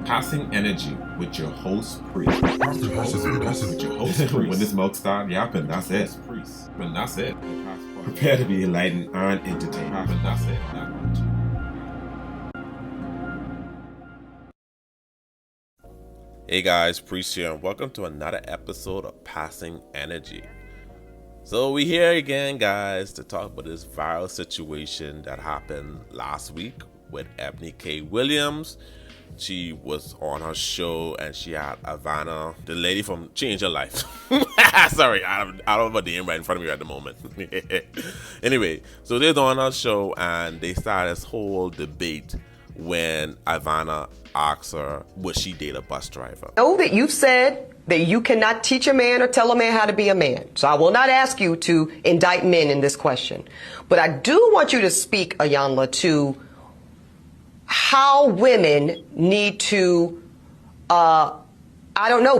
Passing Energy with your host, Priest. With your host, Priest. When this smoke starts yapping, that's it. When that's it. Prepare to be enlightened and entertained. When that's it. Hey guys, Priest here, and welcome to another episode of Passing Energy. So we here again, guys, to talk about this viral situation that happened last week with Eboni K. Williams. She was on her show and she had Ivana, the lady from Change Your Life. Sorry, I don't have a name right in front of me at the moment. Anyway, so they're on her show and they started this whole debate when Ivana asked her, would she date a bus driver? Know that you've said that you cannot teach a man or tell a man how to be a man. So I will not ask you to indict men in this question. But I do want you to speak, Ayanla, to how women need to,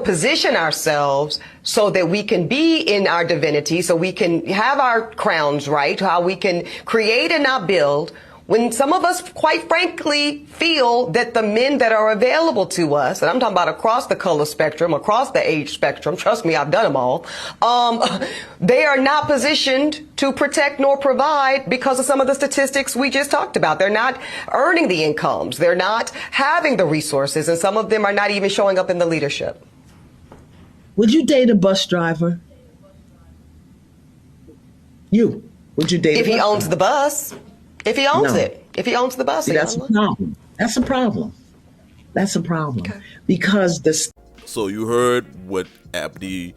position ourselves so that we can be in our divinity, so we can have our crowns right, how we can create and not build. When some of us, quite frankly, feel that the men that are available to us, and I'm talking about across the color spectrum, across the age spectrum, trust me, I've done them all, they are not positioned to protect nor provide because of some of the statistics we just talked about. They're not earning the incomes. They're not having the resources, and some of them are not even showing up in the leadership. Would you date a bus driver? Would you date if he owns the bus? If he owns it, if he owns the bus, see, that's a problem. That's a problem. Okay. Because So you heard what Eboni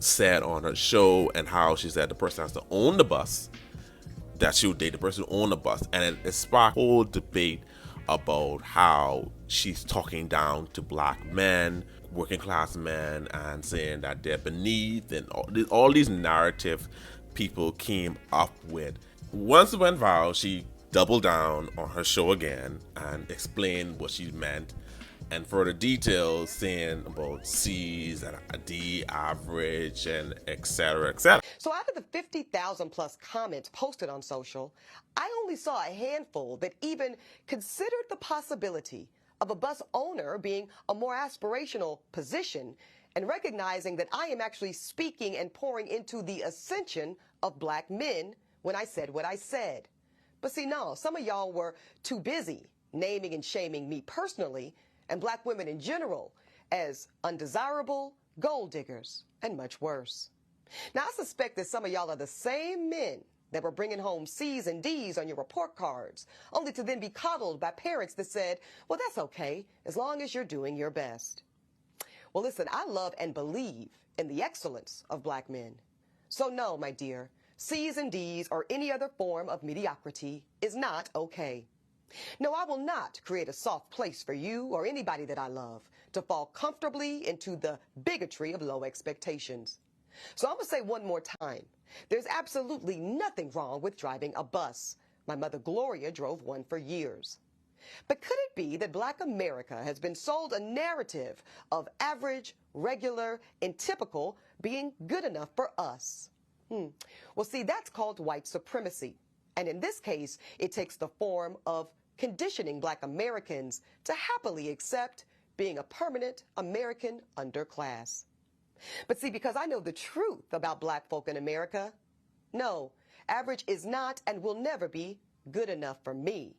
said on her show and how she said the person has to own the bus, that she would date the person who owned the bus, and it sparked a whole debate about how she's talking down to black men, working class men, and saying that they're beneath, and all these narrative people came up with. Once it went viral, she doubled down on her show again and explained what she meant and further details, saying about C's and a D average and etc. etc. So out of the 50,000 plus comments posted on social, I only saw a handful that even considered the possibility of a bus owner being a more aspirational position and recognizing that I am actually speaking and pouring into the ascension of black men when I said what I said. But see, no, some of y'all were too busy naming and shaming me personally and black women in general as undesirable, gold diggers, and much worse. Now, I suspect that some of y'all are the same men that were bringing home C's and D's on your report cards, only to then be coddled by parents that said, well, that's okay, as long as you're doing your best. Well, listen, I love and believe in the excellence of black men. So no, my dear, C's and D's or any other form of mediocrity is not okay. No, I will not create a soft place for you or anybody that I love to fall comfortably into the bigotry of low expectations. So I'm going to say one more time, there's absolutely nothing wrong with driving a bus. My mother Gloria drove one for years. But could it be that black America has been sold a narrative of average, regular, and typical being good enough for us? Well, see, that's called white supremacy. And in this case, it takes the form of conditioning black Americans to happily accept being a permanent American underclass. But see, because I know the truth about black folk in America, no, average is not and will never be good enough for me.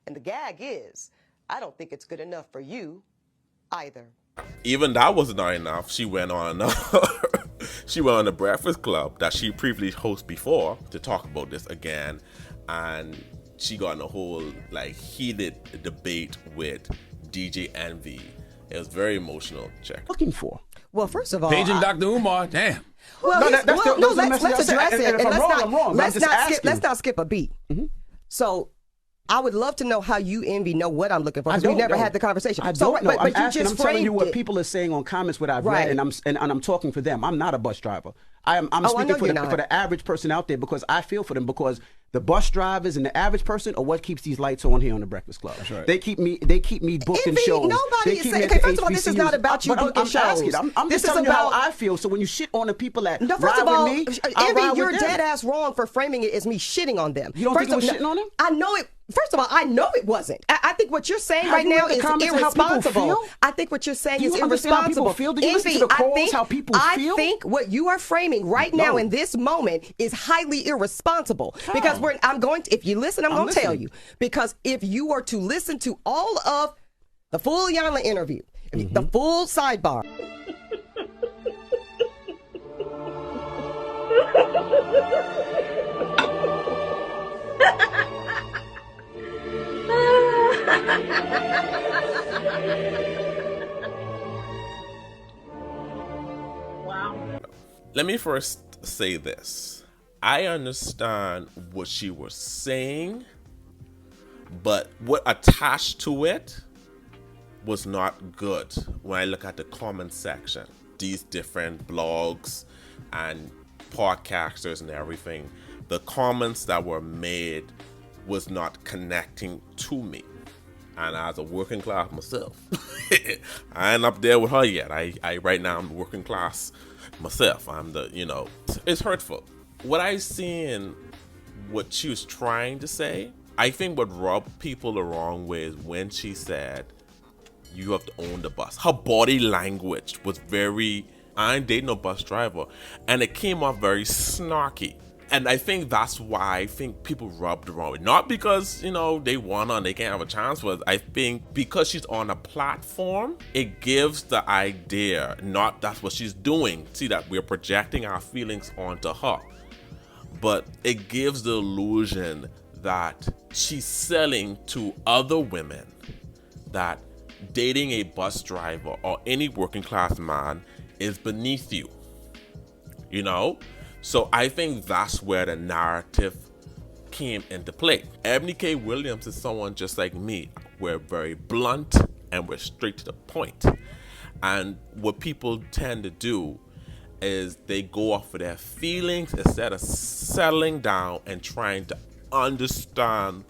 And the gag is, I don't think it's good enough for you either. Even that was not enough. She went on the Breakfast Club that she previously hosted before to talk about this again, and she got in a whole heated debate with DJ Envy. It was very emotional. Check. Looking for. Well, first of all, Paging Dr. Umar, damn. Well, let's address it. And let's not skip a beat. Mm-hmm. So I would love to know how you, Envy, know what I'm looking for. Because we never had the conversation. I don't know. But I'm telling you what people are saying on comments, what I've read, and I'm talking for them. I'm not a bus driver. I'm speaking for the average person out there because I feel for them, because the bus drivers and the average person are what keeps these lights on here on the Breakfast Club. That's right. They keep me booking shows. Nobody is saying, okay, first of all, this is not about you booking shows. I'm just telling you how I feel. So when you shit on the people that ride with me, Envy, you're dead ass wrong for framing it as me shitting on them. You don't think I was shitting on them? I know it. First of all, I know it wasn't. I think what you're saying right now is irresponsible. I think what you're saying is irresponsible. Do you listen to the calls, how people feel? I think what you are framing right now in this moment is highly irresponsible. How? Because if you listen, I'm going to tell you. Because if you were to listen to all of the full Iyanla interview, the full sidebar. Wow. Let me first say this. I understand what she was saying, but what attached to it was not good when I look at the comment section. These different blogs and podcasters and everything, the comments that were made was not connecting to me. And as a working class myself, I ain't up there with her yet. I right now I'm working class myself. It's hurtful. What I seen, what she was trying to say, I think what rubbed people the wrong way is when she said, you have to own the bus. Her body language was very, I ain't dating no bus driver. And it came off very snarky. And I think that's why I think people rubbed her wrong way. Not because, they want her and they can't have a chance with it. I think because she's on a platform, it gives the idea, not that's what she's doing. See, that we're projecting our feelings onto her. But it gives the illusion that she's selling to other women that dating a bus driver or any working class man is beneath you. So I think that's where the narrative came into play. Eboni K. Williams is someone just like me. We're very blunt and we're straight to the point. And what people tend to do is they go off of their feelings instead of settling down and trying to understand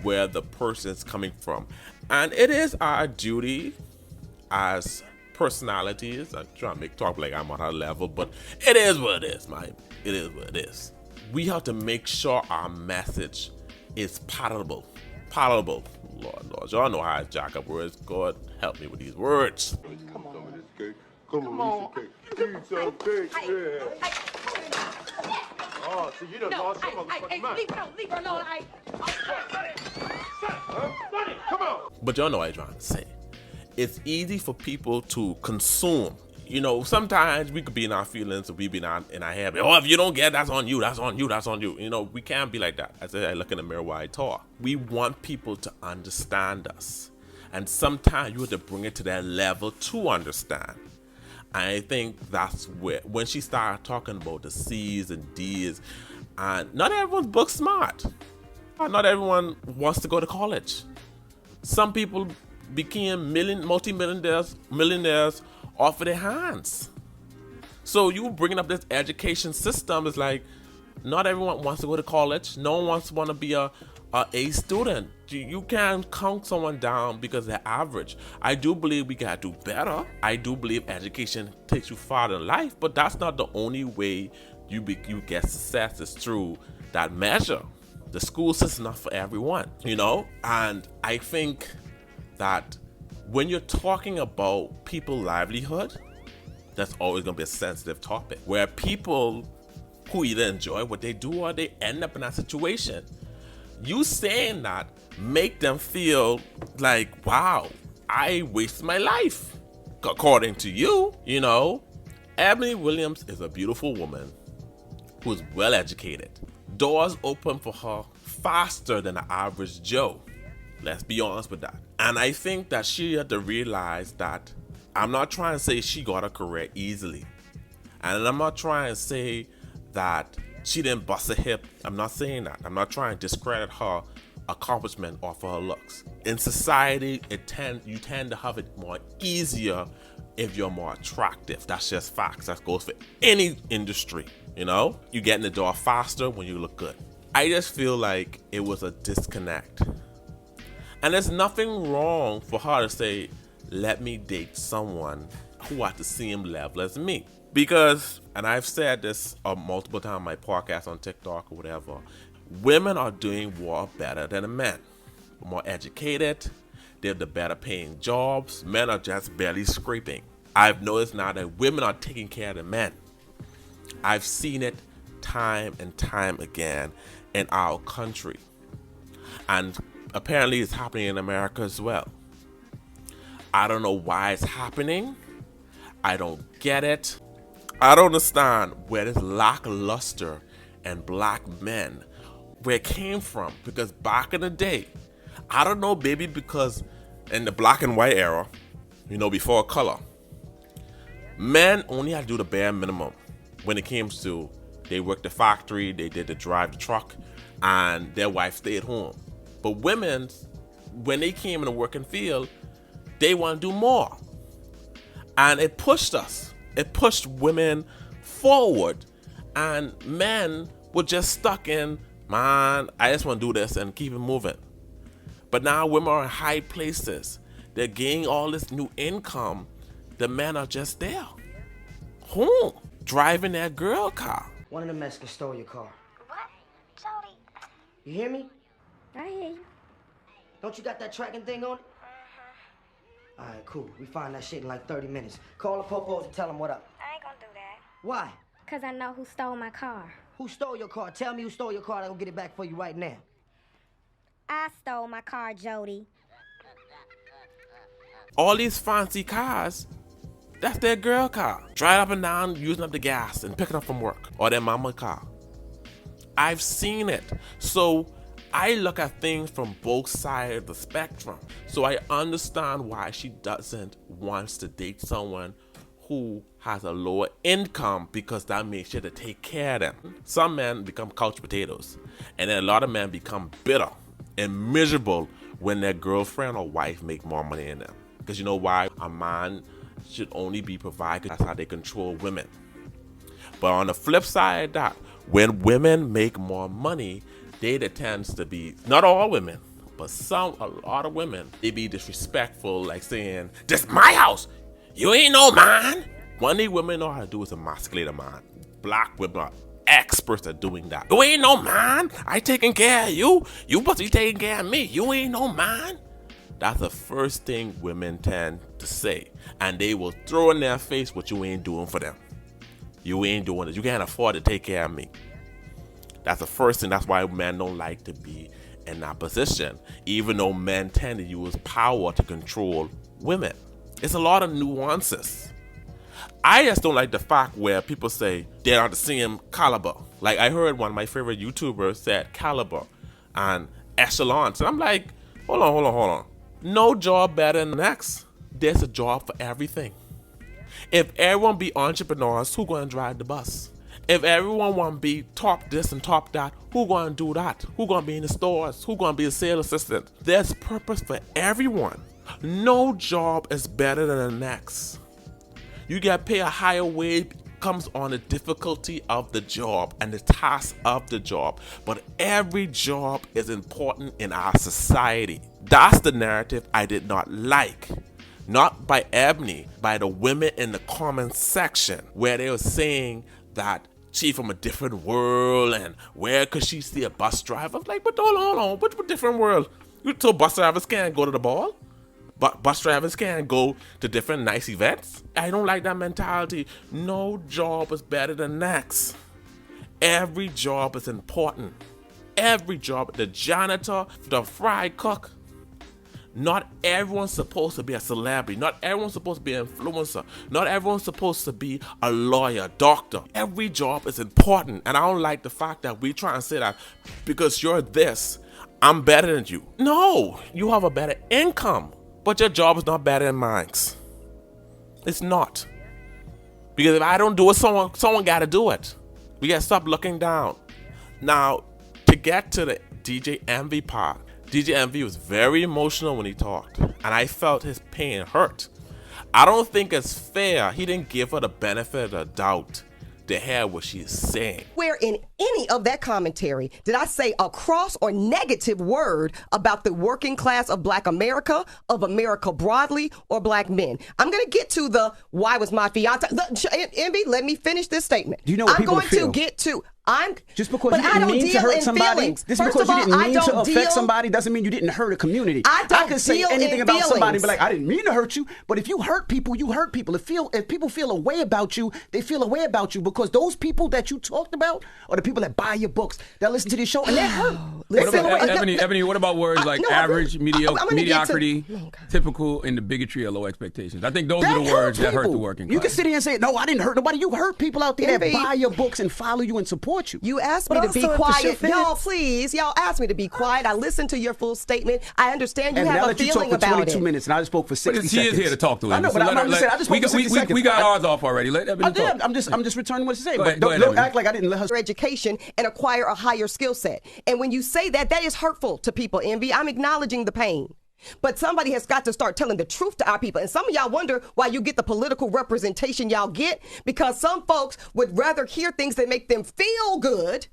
where the person's coming from. And it is our duty as personalities. I'm trying to talk like I'm on her level, but it is what it is, man. It is what it is. We have to make sure our message is palatable. Lord, y'all know how I jack up words. God help me with these words. Come on. Come on. Eat some cake. Yeah. Oh, so you done lost your motherfucking mind. Leave her alone. Come on. But y'all know what I'm trying to say. It's easy for people to consume. Sometimes we could be in our feelings, we be in our head. Oh, if you don't get it, that's on you. We can't be like that. I look in the mirror while I talk. We want people to understand us. And sometimes you have to bring it to that level to understand. And I think that's where, when she started talking about the C's and D's, and not everyone's book smart. Not everyone wants to go to college. Some people became millionaires off of their hands. So you bringing up this education system is like, not everyone wants to go to college. No one wants to be a student. You can't count someone down because they're average. I do believe we gotta do better. I do believe education takes you far in life, but that's not the only way you get success is through that measure. The school system is not for everyone, And I think that when you're talking about people's livelihood, that's always going to be a sensitive topic where people who either enjoy what they do or they end up in that situation. You saying that make them feel like, wow, I wasted my life. According to you, Eboni Williams is a beautiful woman who is well educated. Doors open for her faster than the average Joe. Let's be honest with that. And I think that she had to realize that I'm not trying to say she got a career easily. And I'm not trying to say that she didn't bust a hip. I'm not saying that. I'm not trying to discredit her accomplishment off of her looks. In society, you tend to have it more easier if you're more attractive. That's just facts. That goes for any industry. You get in the door faster when you look good. I just feel like it was a disconnect. And there's nothing wrong for her to say, let me date someone who at the same level as me. Because, and I've said this multiple times on my podcast on TikTok or whatever, women are doing war better than men. more educated. They have the better paying jobs. Men are just barely scraping. I've noticed now that women are taking care of the men. I've seen it time and time again in our country. And apparently it's happening in America as well. I don't know why it's happening. I don't get it. I don't understand where this lackluster and black men, where it came from. Because back in the day, I don't know, maybe because in the black and white era, before color, men only had to do the bare minimum when it came to they worked the factory, they did the drive the truck, and their wife stayed home. But women, when they came in the working field, they want to do more. And it pushed us. It pushed women forward. And men were just stuck in, man, I just want to do this and keep it moving. But now women are in high places. They're gaining all this new income. The men are just there. Home. Driving that girl car. One of the Mexicans stole your car. What? Jody? You hear me? I hear you. Don't you got that tracking thing on it? All right, cool. We find that shit in like 30 minutes. Call the popos and tell them what up. I ain't gonna do that. Why? Because I know who stole my car. Who stole your car? Tell me who stole your car. I'm gonna get it back for you right now. I stole my car, Jody. All these fancy cars, that's their girl car. Drive up and down, using up the gas and picking up from work. Or their mama car. I've seen it. So I look at things from both sides of the spectrum. So I understand why she doesn't want to date someone who has a lower income, because that makes sure to take care of them. Some men become couch potatoes, and then a lot of men become bitter and miserable when their girlfriend or wife make more money than them. Because you know why? A man should only be provided. That's how they control women. But on the flip side of that, when women make more money, there tends to be, not all women, but a lot of women, they be disrespectful, like saying, "This is my house. You ain't no man." One thing women know how to do is emasculate a man. Black women are experts at doing that. "You ain't no man. I taking care of you. You must be taking care of me. You ain't no man." That's the first thing women tend to say. And they will throw in their face what you ain't doing for them. You ain't doing it. You can't afford to take care of me. That's the first thing. That's why men don't like to be in that position, even though men tend to use power to control women. It's a lot of nuances. I just don't like the fact where people say they're not the same caliber. Like I heard one of my favorite YouTubers said caliber and echelons. And I'm like, hold on. No job better than the next. There's a job for everything. If everyone be entrepreneurs, who gonna drive the bus? If everyone want to be top this and top that, who gonna do that? Who gonna be in the stores? Who gonna be a sales assistant? There's purpose for everyone. No job is better than the next. You get paid a higher wage comes on the difficulty of the job and the task of the job. But every job is important in our society. That's the narrative I did not like. Not by Eboni, by the women in the comment section, where they were saying that she from a different world and where could she see a bus driver? I'm like, but hold on, what different world? You told bus drivers can't go to the ball? But bus drivers can't go to different nice events? I don't like that mentality. No job is better than next. Every job is important. Every job, the janitor, the fry cook. Not everyone's supposed to be a celebrity. Not everyone's supposed to be an influencer. Not everyone's supposed to be a lawyer, doctor. Every job is important. And I don't like the fact that we try and say that because you're this, I'm better than you. No, you have a better income, but your job is not better than mine. It's not. Because if I don't do it, someone got to do it. We got to stop looking down. Now, to get to the DJ Envy part, DJ Envy was very emotional when he talked, and I felt his pain hurt. I don't think it's fair. He didn't give her the benefit of the doubt to hear what she's saying. Where in any of that commentary did I say a cross or negative word about the working class of Black America, of America broadly, or Black men? I'm going to get to the why was my fiance. Envy, let me finish this statement. Do you know what I'm people going feel? to get to. Just because you didn't mean to hurt somebody, just because you didn't mean to affect somebody doesn't mean you didn't hurt a community. I can say anything about somebody and be like, I didn't mean to hurt you, but if you hurt people, you hurt people. If people feel a way about you, they feel a way about you because those people that you talked about are the people that buy your books, that listen to this show, and they're hurt. Ebony, what about words like average, mediocrity, typical, and the bigotry of low expectations? I think those are the words that hurt the working class. You can sit here and say, no, I didn't hurt nobody. You hurt people out there that buy your books and follow you and support you. You asked me to be quiet. Y'all, please. Y'all asked me to be quiet. I listened to your full statement. I understand you have a feeling about it. I let you talk for 22 minutes, and I just spoke for 60 seconds. She is here to talk to him. I know, but I just spoke for 60 seconds. We got ours off already. Let Ebony talk. I'm just returning what she said. But don't act like I didn't let her. Education and acquire a higher skill set. And when you say that, that is hurtful to people, Envy. I'm acknowledging the pain. But somebody has got to start telling the truth to our people. And some of y'all wonder why you get the political representation y'all get, because some folks would rather hear things that make them feel good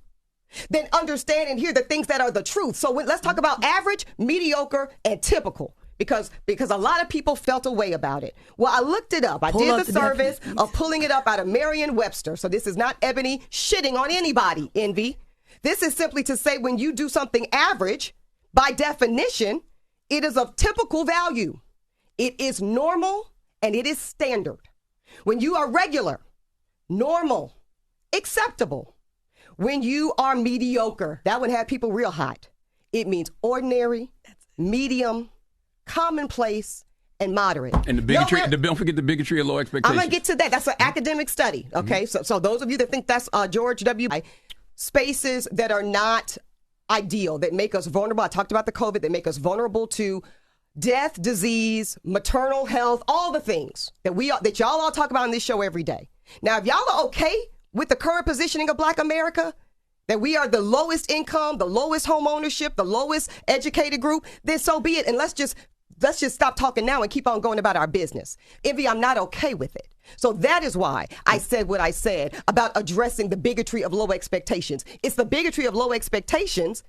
than understand and hear the things that are the truth. So let's talk about average, mediocre, and typical. Because a lot of people felt a way about it. Well, I looked it up. I did the service of pulling it up out of Merriam-Webster. So this is not Ebony shitting on anybody, Envy. This is simply to say when you do something average, by definition, it is of typical value. It is normal and it is standard. When you are regular, normal, acceptable. When you are mediocre, that would have people real hot. It means ordinary, medium, commonplace, and moderate. And the bigotry, don't forget the bigotry of low expectations. I'm going to get to that. That's an academic study. Okay. Mm-hmm. So those of you that think that's George W. Spaces that are not ideal, that make us vulnerable. I talked about the COVID, that make us vulnerable to death, disease, maternal health, all the things that y'all all talk about on this show every day. Now, if y'all are okay with the current positioning of Black America, that we are the lowest income, the lowest home ownership, the lowest educated group, then so be it. And let's just stop talking now and keep on going about our business. Envy, I'm not okay with it. So that is why I said what I said about addressing the bigotry of low expectations. It's the bigotry of low expectations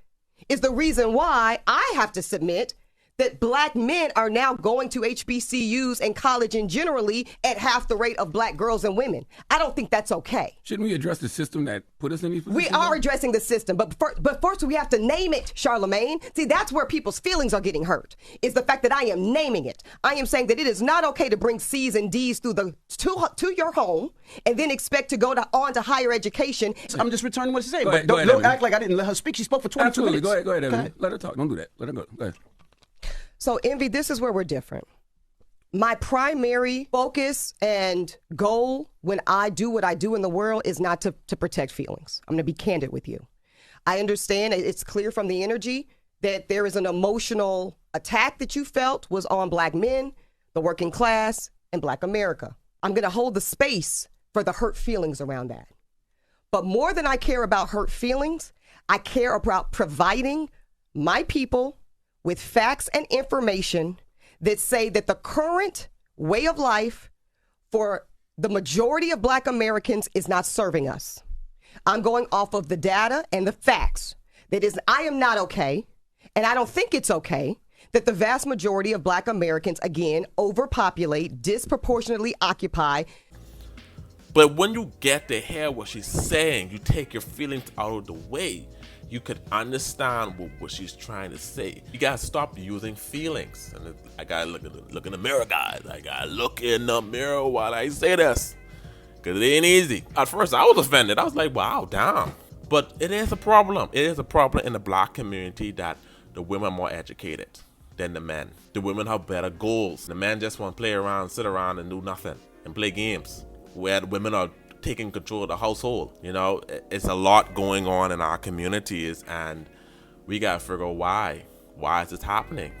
is the reason why I have to submit that Black men are now going to HBCUs and college and generally at half the rate of Black girls and women. I don't think that's okay. Shouldn't we address the system that put us in these positions? We are addressing the system, but first we have to name it, Charlemagne. See, that's where people's feelings are getting hurt, is the fact that I am naming it. I am saying that it is not okay to bring C's and D's through to your home and then expect to go on to higher education. I'm just returning what she said. But don't act like I didn't let her speak. She spoke for 22 minutes. Go ahead, Evan. Let her talk. Don't do that. Let her go. Go ahead. So, Envy, this is where we're different. My primary focus and goal when I do what I do in the world is not to protect feelings. I'm going to be candid with you. I understand it's clear from the energy that there is an emotional attack that you felt was on Black men, the working class, and Black America. I'm going to hold the space for the hurt feelings around that. But more than I care about hurt feelings, I care about providing my people with facts and information that say that the current way of life for the majority of Black Americans is not serving us. I'm going off of the data and the facts. I am not okay, and I don't think it's okay, that the vast majority of Black Americans, again, overpopulate, disproportionately occupy. But when you get to hear what she's saying, you take your feelings out of the way. You could understand what she's trying to say. You gotta stop using feelings. And I gotta look in the mirror, guys. I gotta look in the mirror while I say this, cause it ain't easy. At first, I was offended. I was like, "Wow, damn." But it is a problem. It is a problem in the Black community that the women are more educated than the men. The women have better goals. The men just want to play around, sit around, and do nothing and play games. Where the women are taking control of the household. You know, it's a lot going on in our communities, and we gotta figure out why is this happening.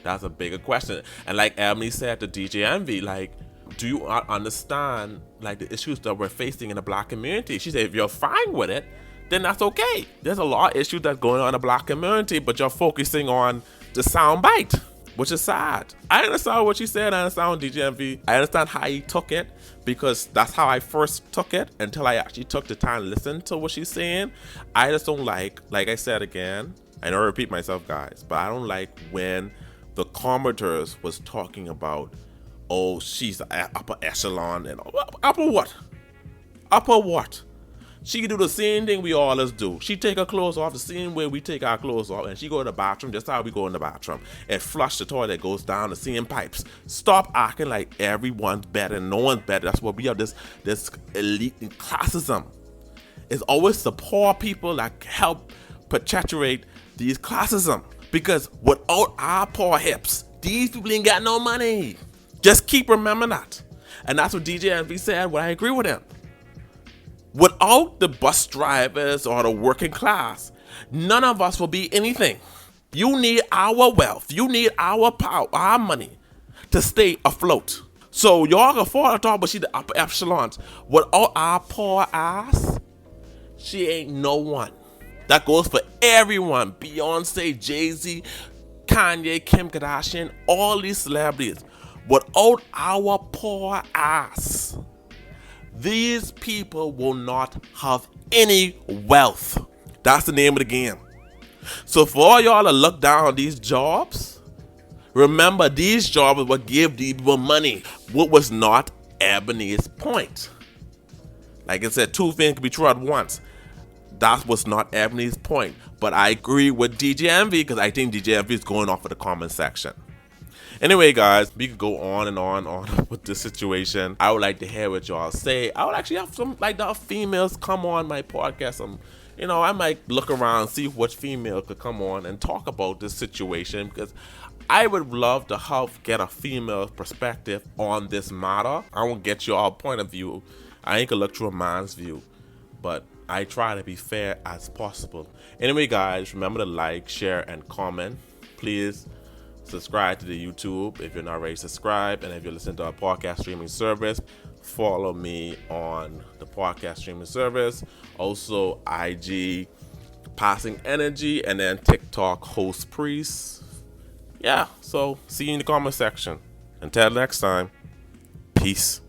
That's a bigger question. And like Ebony said to DJ Envy, like, do you understand like the issues that we're facing in the Black community? She said, if you're fine with it, then that's okay. There's a lot of issues that's going on in the Black community, but you're focusing on the soundbite, which is sad. I understand what she said. I understand DJ Envy. I understand how he took it, because that's how I first took it until I actually took the time to listen to what she's saying. I just don't like I said again, I know I repeat myself, guys, but I don't like when the commenters was talking about, oh, she's upper echelon and upper what? Upper what? She do the same thing we always do. She take her clothes off the same way we take our clothes off, and she go to the bathroom just how we go in the bathroom and flush the toilet, goes down the same pipes. Stop acting like everyone's better and no one's better. That's what we have, this elite classism. It's always the poor people that help perpetuate these classism, because without our poor hips, these people ain't got no money. Just keep remembering that. And that's what DJ Envy said, what I agree with him. Without the bus drivers or the working class, none of us will be anything. You need our wealth. You need our power, our money to stay afloat. So y'all can afford to talk about she the upper echelons. Without our poor ass, she ain't no one. That goes for everyone. Beyonce, Jay-Z, Kanye, Kim Kardashian, all these celebrities. Without our poor ass, these people will not have any wealth. That's the name of the game. So for all y'all to look down on these jobs, remember these jobs are what give these people money. What was not Ebony's point. Like I said, two things can be true at once. That was not Ebony's point. But I agree with DJ Envy, because I think DJ Envy is going off of the comment section. Anyway, guys, we could go on and on with this situation. I would like to hear what y'all say. I would actually have some, like, the females come on my podcast. I might look around, see what female could come on and talk about this situation, because I would love to get a female perspective on this matter. I won't get y'all point of view. I ain't gonna look through a man's view, but I try to be fair as possible. Anyway, guys, remember to like, share, and comment. Please subscribe to the YouTube if you're not already subscribed, and if you're listening to our podcast streaming service, follow me on the podcast streaming service. Also, IG Passing Energy, and then TikTok Host Priest. Yeah, so see you in the comment section. Until next time, peace.